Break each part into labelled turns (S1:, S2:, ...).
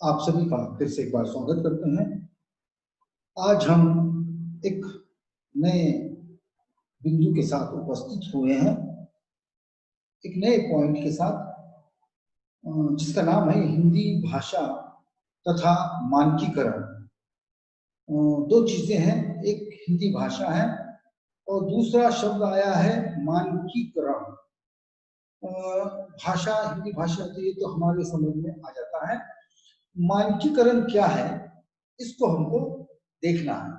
S1: आप सभी का फिर से एक बार स्वागत करते हैं। आज हम एक नए बिंदु के साथ उपस्थित हुए हैं, एक नए पॉइंट के साथ, जिसका नाम है हिंदी भाषा तथा मानकीकरण। दो चीजें हैं, एक हिंदी भाषा है और दूसरा शब्द आया है मानकीकरण। भाषा, हिंदी भाषा तो ये तो हमारे समझ में आ जाता है। मानकीकरण क्या है, इसको हमको देखना है।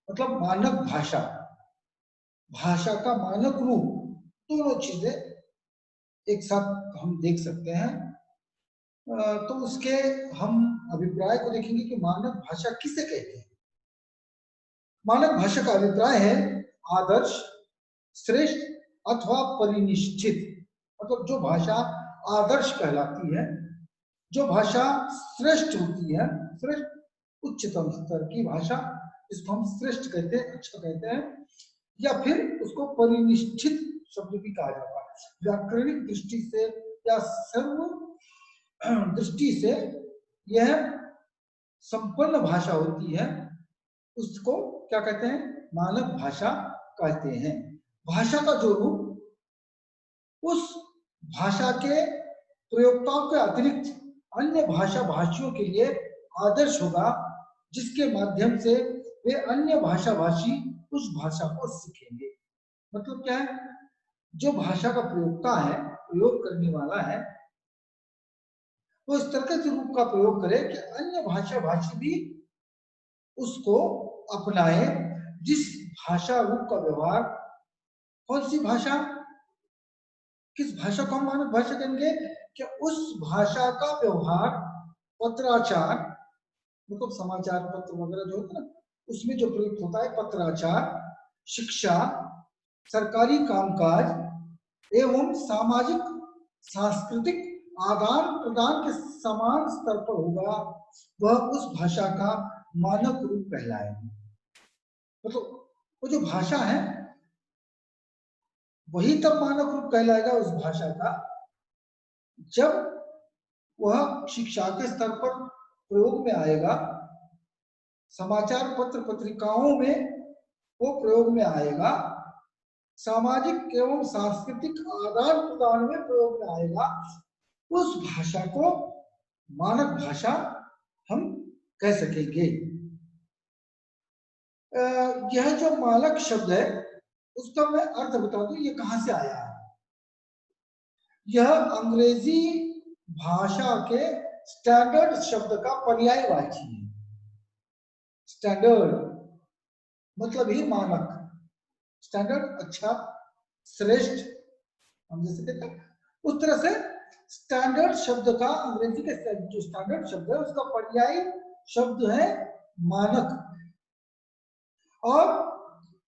S1: मतलब मानक भाषा, भाषा का मानक रूप, दोनों चीजें एक साथ हम देख सकते हैं। तो उसके हम अभिप्राय को देखेंगे कि मानक भाषा किसे कहते हैं। मानक भाषा का अभिप्राय है आदर्श, श्रेष्ठ अथवा परिनिष्ठित। मतलब जो भाषा आदर्श कहलाती है, जो भाषा श्रेष्ठ होती है, श्रेष्ठ उच्चतम स्तर की भाषा, इसको हम श्रेष्ठ कहते हैं, अच्छा कहते हैं, या फिर उसको परिनिष्ठित शब्द भी कहा जाता है। व्याकरणिक दृष्टि से या सर्व दृष्टि से यह संपन्न भाषा होती है, उसको क्या कहते हैं, मानक भाषा कहते हैं। भाषा का जो रूप उस भाषा के प्रयोक्ताओं के अतिरिक्त अन्य भाषा भाषियों के लिए आदर्श होगा, जिसके माध्यम से वे अन्य भाषा भाषी उस भाषा को सीखेंगे। मतलब क्या है, जो भाषा का प्रयोक्ता है, प्रयोग करने वाला है, वो इस तरह के रूप का प्रयोग करे कि अन्य भाषा भाषी भी उसको अपनाए। जिस भाषा रूप का व्यवहार, कौन सी भाषा, किस भाषा को हम मानक भाषा कहेंगे कि उस भाषा का व्यवहार, पत्राचार, मतलब समाचार पत्र वगैरह जो होता है ना, उसमें जो प्रयुक्त होता है पत्राचार, शिक्षा, सरकारी कामकाज एवं सामाजिक सांस्कृतिक आदान प्रदान के समान स्तर पर होगा, वह उस भाषा का मानक रूप कहलाएगा। मतलब वो जो भाषा है वही तब मानक रूप कहलाएगा उस भाषा का जब वह शिक्षा के स्तर पर प्रयोग में आएगा, समाचार पत्र पत्रिकाओं में वो प्रयोग में आएगा, सामाजिक एवं सांस्कृतिक आदान प्रदान में प्रयोग में आएगा। उस भाषा को मानक भाषा हम कह सकेंगे। यह जो मानक शब्द है उसका मैं अर्थ बता दूं, ये कहां से आया है। यह अंग्रेजी भाषा के स्टैंडर्ड शब्द का पर्यायवाची है। स्टैंडर्ड मतलब ही मानक, स्टैंडर्ड अच्छा, श्रेष्ठ, हम जैसे कहते हैं उस तरह से स्टैंडर्ड शब्द का, अंग्रेजी के जो स्टैंडर्ड शब्द है उसका पर्याय शब्द है मानक। और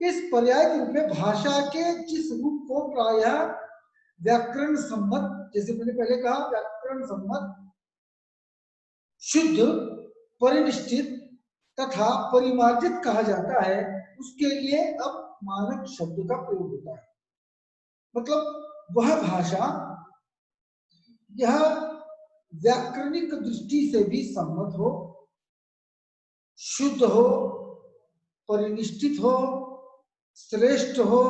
S1: इस पर्याय के रूप में भाषा के जिस रूप को प्रायः व्याकरण सम्मत, जैसे मैंने पहले कहा, व्याकरण सम्मत, शुद्ध, परिनिष्ठित तथा परिमार्जित कहा जाता है, उसके लिए अब मानक शब्द का प्रयोग होता है। मतलब वह भाषा यह व्याकरणिक दृष्टि से भी सम्मत हो, शुद्ध हो, परिनिष्ठित हो, श्रेष्ठ हो,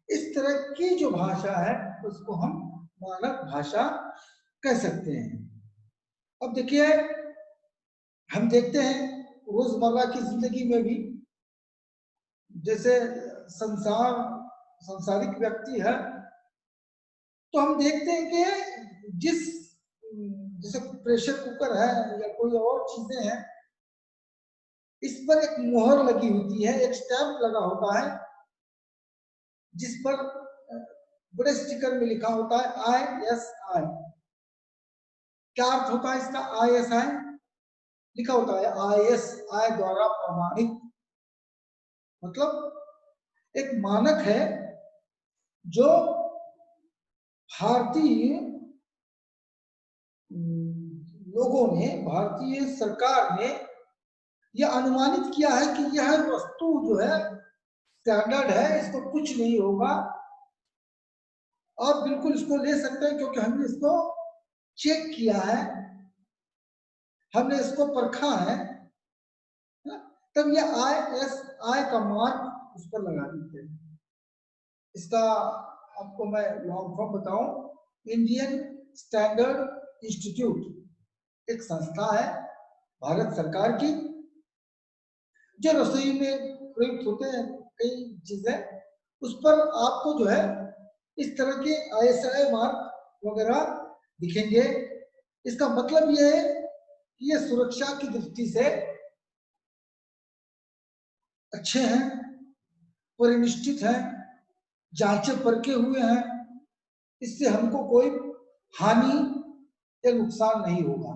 S1: इस तरह की जो भाषा है उसको हम मानक भाषा कह सकते हैं। अब देखिए, हम देखते हैं रोजमर्रा की जिंदगी में भी, जैसे संसारिक व्यक्ति है, तो हम देखते हैं कि जैसे प्रेशर कुकर है या कोई और चीजें हैं, इस पर एक मोहर लगी होती है, एक स्टैंप लगा होता है, जिस पर बड़े स्टिकर में लिखा होता है ISI। क्या अर्थ होता है इसका? ISI लिखा होता है ISI द्वारा प्रमाणित। मतलब एक मानक है जो भारतीय लोगों ने, भारतीय सरकार ने यह अनुमानित किया है कि यह वस्तु जो है स्टैंडर्ड है, इसको कुछ नहीं होगा, आप बिल्कुल इसको ले सकते हैं, क्योंकि हमने इसको चेक किया है, हमने इसको परखा है, तब ये ISI का मार्क उस पर लगा दीजिए। इसका आपको मैं लॉन्ग फॉर्म बताऊं, इंडियन स्टैंडर्ड इंस्टीट्यूट एक संस्था है भारत सरकार की, जो रसोई में प्रयुक्त होते हैं कई चीजें, उस पर आपको जो है इस तरह के ISI मार्क वगैरह दिखेंगे। इसका मतलब ये है कि ये सुरक्षा की दृष्टि से अच्छे हैं, परिनिष्ठित हैं, जांचे परखे हुए हैं, इससे हमको कोई हानि या नुकसान नहीं होगा।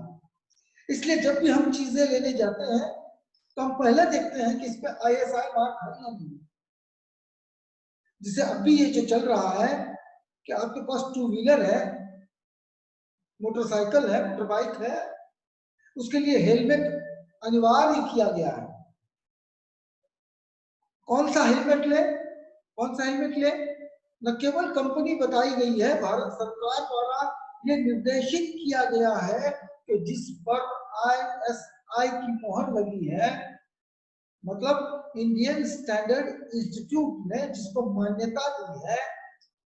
S1: इसलिए जब भी हम चीजें लेने जाते हैं तो हम पहले देखते हैं कि इस पे ISI मार्क है या नहीं। जिसे अभी ये जो चल रहा है कि आपके पास 2 व्हीलर है, मोटरसाइकिल है, मोटरबाइक है, उसके लिए हेलमेट अनिवार्य किया गया है। कौन सा हेलमेट ले, कौन सा हेलमेट ले, न केवल कंपनी बताई गई है, भारत सरकार द्वारा ये निर्देशित किया गया है कि जिस पर ISI की मोहर लगी है, मतलब इंडियन स्टैंडर्ड इंस्टीट्यूट ने जिसको मान्यता दी है,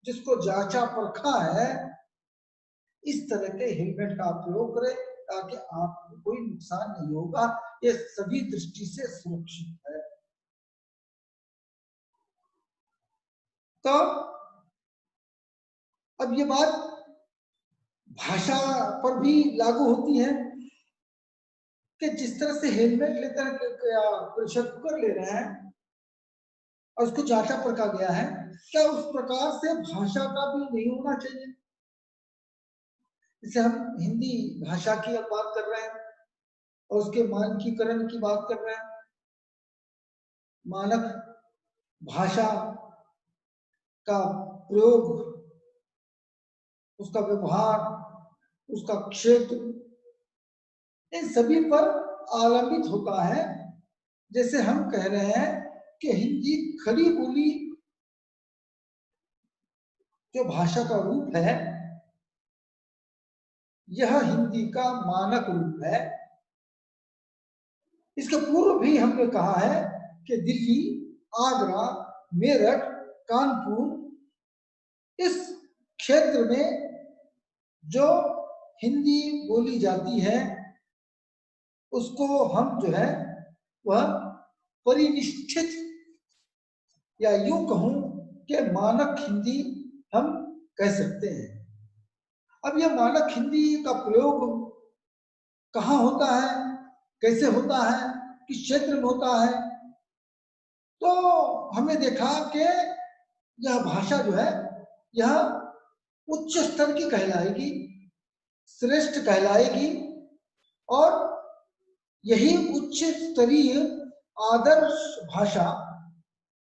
S1: जिसको जांचा परखा है, इस तरह के हेलमेट का प्रयोग करें ताकि आपको कोई नुकसान नहीं होगा। ये सभी दृष्टि से सुरक्षित है। तो अब ये बात भाषा पर भी लागू होती है कि जिस तरह से हेलमेट लेते हैं या प्रेशर कुकर ले रहे हैं और उसको जांचा परखा गया है, क्या उस प्रकार से भाषा का भी नहीं होना चाहिए? जैसे हम हिंदी भाषा की अब बात कर रहे हैं और उसके मानकीकरण की बात कर रहे हैं, मानक भाषा का प्रयोग, उसका व्यवहार, उसका क्षेत्र, इन सभी पर अवलंबित होता है। जैसे हम कह रहे हैं कि हिंदी खड़ी बोली जो भाषा का रूप है, यह हिंदी का मानक रूप है। इसके पूर्व भी हमने कहा है कि दिल्ली, आगरा, मेरठ, कानपुर, इस क्षेत्र में जो हिंदी बोली जाती है उसको हम जो है वह परिनिष्ठित या यूं कहूं कि मानक हिंदी हम कह सकते हैं। अब यह मानक हिंदी का प्रयोग कहाँ होता है, कैसे होता है, किस क्षेत्र में होता है, तो हमने देखा कि यह भाषा जो है यह उच्च स्तर की कहलाएगी, श्रेष्ठ कहलाएगी, और यही उच्च स्तरीय आदर्श भाषा,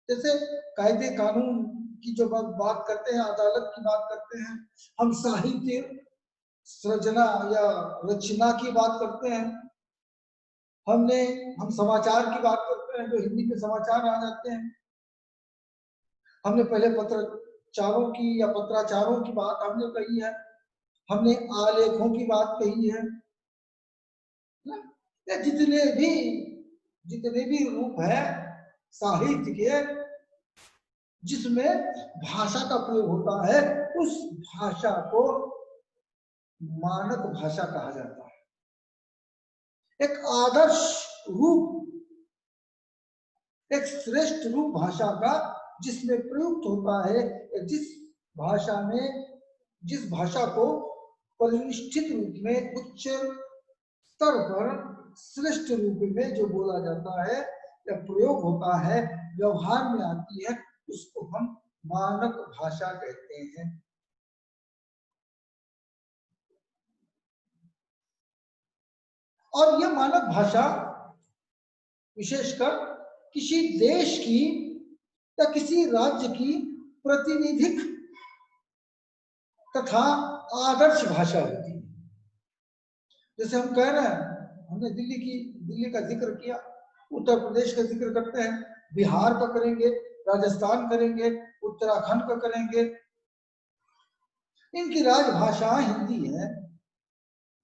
S1: जैसे कायदे कानून की जो बात करते हैं, अदालत की बात करते हैं, हम साहित्य सृजना या रचना की बात करते हैं, हम समाचार की बात करते हैं, जो हिंदी में समाचार आ जाते हैं, हमने पहले पत्रचारों की या पत्राचारों की बात हमने कही है, हमने आलेखों की बात कही है, जितने भी रूप है साहित्य के जिसमें भाषा का प्रयोग होता है, उस भाषा को मानक भाषा कहा जाता है। एक आदर्श रूप, एक श्रेष्ठ रूप भाषा का जिसमें प्रयुक्त होता है, जिस भाषा को परिनिष्ठित रूप में, उच्च स्तर पर श्रेष्ठ रूप में जो बोला जाता है या प्रयोग होता है, व्यवहार में आती है, उसको हम मानक भाषा कहते हैं। और यह मानक भाषा विशेषकर किसी देश की या किसी राज्य की प्रतिनिधिक तथा आदर्श भाषा होती है। जैसे हम कह रहे हैं, हमने दिल्ली का जिक्र किया, उत्तर प्रदेश का जिक्र करते हैं, बिहार का करेंगे, राजस्थान करेंगे, उत्तराखंड का करेंगे, इनकी राजभाषा हिंदी है।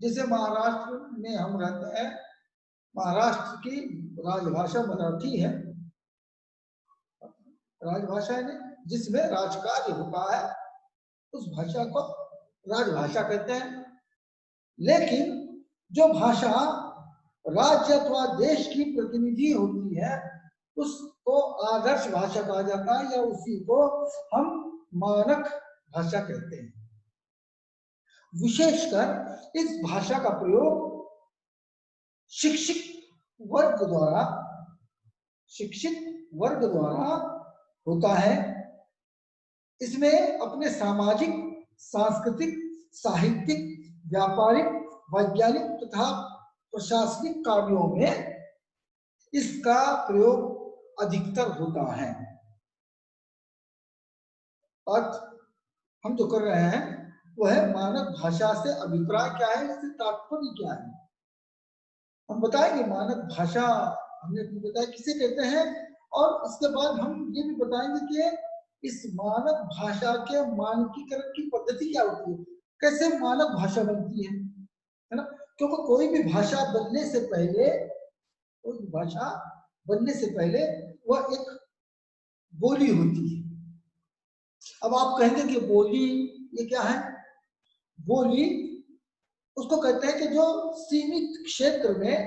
S1: जैसे महाराष्ट्र में हम रहते हैं, महाराष्ट्र की राजभाषा मराठी है, राजभाषा है जिसमें राजकार्य होता है, उस भाषा को राजभाषा कहते हैं। लेकिन जो भाषा राज्य अथवा देश की प्रतिनिधि होती है उसको आदर्श भाषा कहा जाता है, या उसी को हम मानक भाषा कहते हैं। विशेषकर इस भाषा का प्रयोग शिक्षित वर्ग द्वारा होता है। इसमें अपने सामाजिक, सांस्कृतिक, साहित्यिक, व्यापारिक, वैज्ञानिक तथा प्रशासनिक कार्यों में इसका प्रयोग अधिकतर होता है। अर्थ हम जो कर रहे हैं वह है मानक भाषा से अभिप्राय क्या है, इससे तात्पर्य क्या है। हम बताएंगे मानक भाषा हमने बताया किसे कहते हैं, और इसके बाद हम ये भी बताएंगे कि इस मानक भाषा के मानकीकरण की पद्धति क्या होती है, कैसे मानक भाषा बनती है ना। क्योंकि कोई भी भाषा बनने से पहले वह एक बोली होती है। अब आप कहेंगे कि बोली ये क्या है? बोली उसको कहते हैं कि जो सीमित क्षेत्र में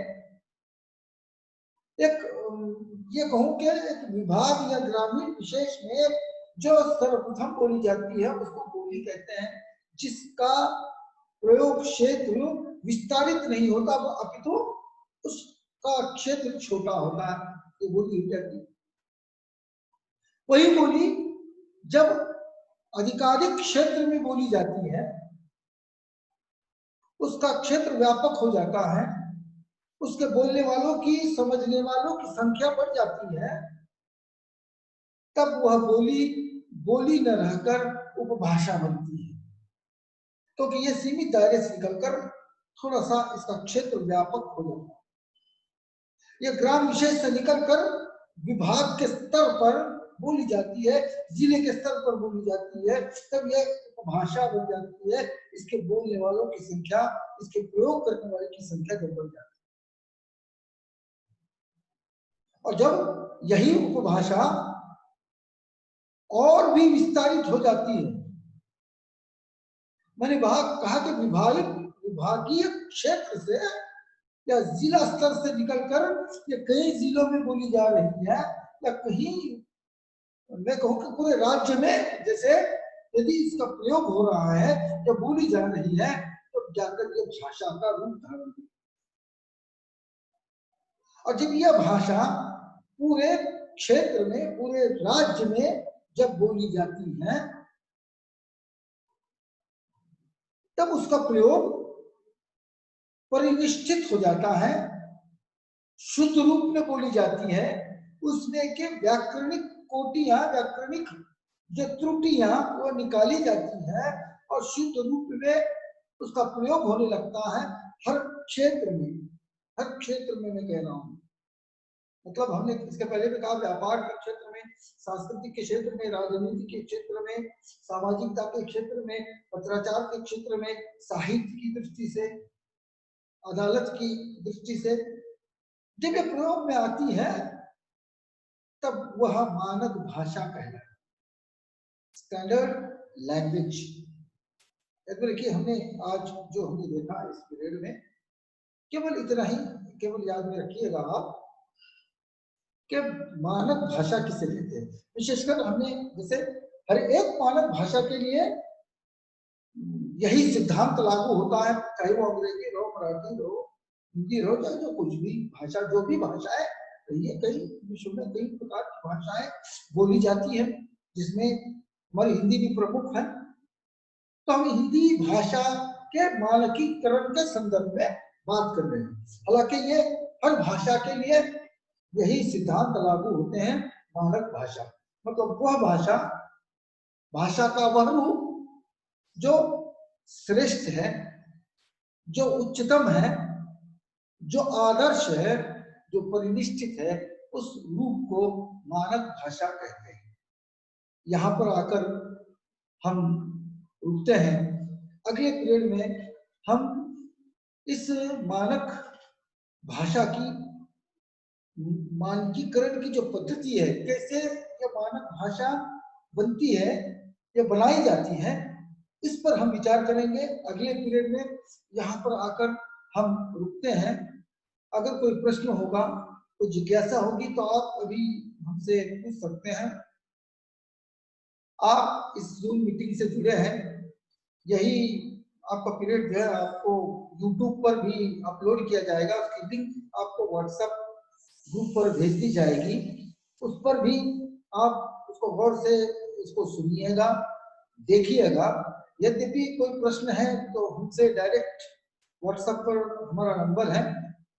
S1: एक, ये कहूं कि एक विभाग या ग्रामीण विशेष में जो सर्वप्रथम बोली जाती है उसको बोली कहते हैं, जिसका प्रयोग क्षेत्र विस्तारित नहीं होता अपितु उसका क्षेत्र छोटा होता है, ये बोली हो जाती है। वही बोली जब अधिकाधिक क्षेत्र में बोली जाती है, उसका क्षेत्र व्यापक हो जाता है, उसके बोलने वालों की, समझने वालों की संख्या बढ़ जाती है, तब वह बोली न रहकर उपभाषा बनती है। क्योंकि तो ये सीमित दायरे से निकलकर थोड़ा सा इसका क्षेत्र व्यापक हो जाता है। ये ग्राम विशेष से निकलकर विभाग के स्तर पर बोली जाती है, जिले के स्तर पर बोली जाती है, तब यह उपभाषा बन जाती है। इसके बोलने वालों की संख्या, इसके प्रयोग करने वाले की संख्या जब बढ़ जाती है, और जब यही उपभाषा और भी विस्तारित हो जाती है, मैंने कहा कि विभागीय क्षेत्र से या जिला स्तर से निकलकर ये कई जिलों में बोली जा रही है, या कहीं मैं कहूं कि पूरे राज्य में जैसे यदि इसका प्रयोग हो रहा है या बोली जा रही है, तो जाकर ये भाषा का रूप धारण करती है। और जब यह भाषा पूरे क्षेत्र में, पूरे राज्य में जब बोली जाती है, तब उसका प्रयोग परिनिष्ठित हो जाता है, शुद्ध रूप में बोली जाती है। उसमें के व्याकरणिक कोटियां, व्याकरणिक जो त्रुटियां वो निकाली जाती है, और शुद्ध रूप में उसका प्रयोग होने लगता है हर क्षेत्र में मैं कह रहा हूं। मतलब हमने इसके पहले भी कहा, व्यापार के क्षेत्र में, सांस्कृतिक के क्षेत्र में, राजनीति के क्षेत्र में, सामाजिकता के क्षेत्र में, पत्राचार के क्षेत्र में, साहित्य की दृष्टि से, अदालत की दृष्टि से जब ये प्रयोग में आती है, तब वह मानक भाषा कहलाती है, स्टैंडर्ड लैंग्वेज। देखिए हमने आज जो हमने देखा इस पीरियड में, केवल इतना ही, केवल याद में रखिएगा आप कि मानक भाषा किसे कहते हैं। विशेषकर हमने जैसे हर एक मानक भाषा के लिए यही सिद्धांत लागू होता है, चाहे वो अंग्रेजी हो, मराठी हो, हिंदी हो, चाहे जो कुछ भी भाषा, जो भी भाषा है, ये कई विश्व में कई प्रकार की भाषाएं बोली जाती है, जिसमें हमारी हिंदी भी प्रमुख है। तो हम हिंदी भाषा के मानकीकरण के संदर्भ में बात कर रहे हैं। हालांकि ये हर भाषा के लिए यही सिद्धांत लागू होते हैं, मानक भाषा मतलब वह भाषा का वह रूप जो श्रेष्ठ है, जो उच्चतम है, जो आदर्श है, जो परिनिष्ठित है, उस रूप को मानक भाषा कहते हैं। यहां पर आकर हम रुकते हैं। अगले पीरियड में हम इस मानक भाषा की मानकीकरण की जो पद्धति है, कैसे ये मानक भाषा बनती है या बनाई जाती है, इस पर हम विचार करेंगे अगले पीरियड में। यहाँ पर आकर हम रुकते हैं। अगर कोई प्रश्न होगा, कोई जिज्ञासा होगी तो आप अभी हमसे पूछ सकते हैं। आप इस जूम मीटिंग से जुड़े हैं, यही आपका पीरियड जो है आपको यूट्यूब पर भी अपलोड किया जाएगा, उसकी लिंक आपको व्हाट्सएप ग्रुप पर भेज दी जाएगी। उस पर भी आप उसको गौर से इसको सुनिएगा, देखिएगा। यद्यपि कोई प्रश्न है तो हमसे डायरेक्ट व्हाट्सएप पर हमारा नंबर है,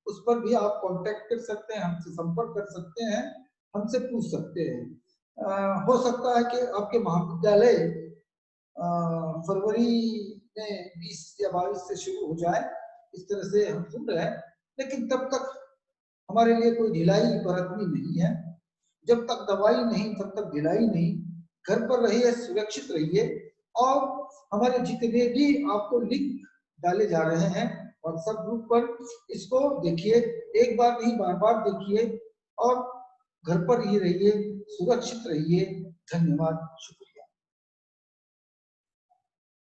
S1: उस पर भी आप कांटेक्ट कर सकते हैं, हमसे संपर्क कर सकते हैं, हमसे पूछ सकते हैं। हो सकता है कि आपके महाविद्यालय फरवरी में 20 या 22 से शुरू हो जाए, इस तरह से हम सुन रहे हैं। लेकिन तब तक हमारे लिए कोई ढिलाई बरतनी नहीं है। जब तक दवाई नहीं तब तक ढिलाई नहीं। घर पर रहिए, सुरक्षित रहिए। और हमारे जितने भी आपको लिंक डाले जा रहे हैं व्हाट्सएप ग्रुप पर, इसको देखिए, एक बार नहीं बार बार देखिए और घर पर ही रहिए, सुरक्षित रहिए। धन्यवाद, शुक्रिया।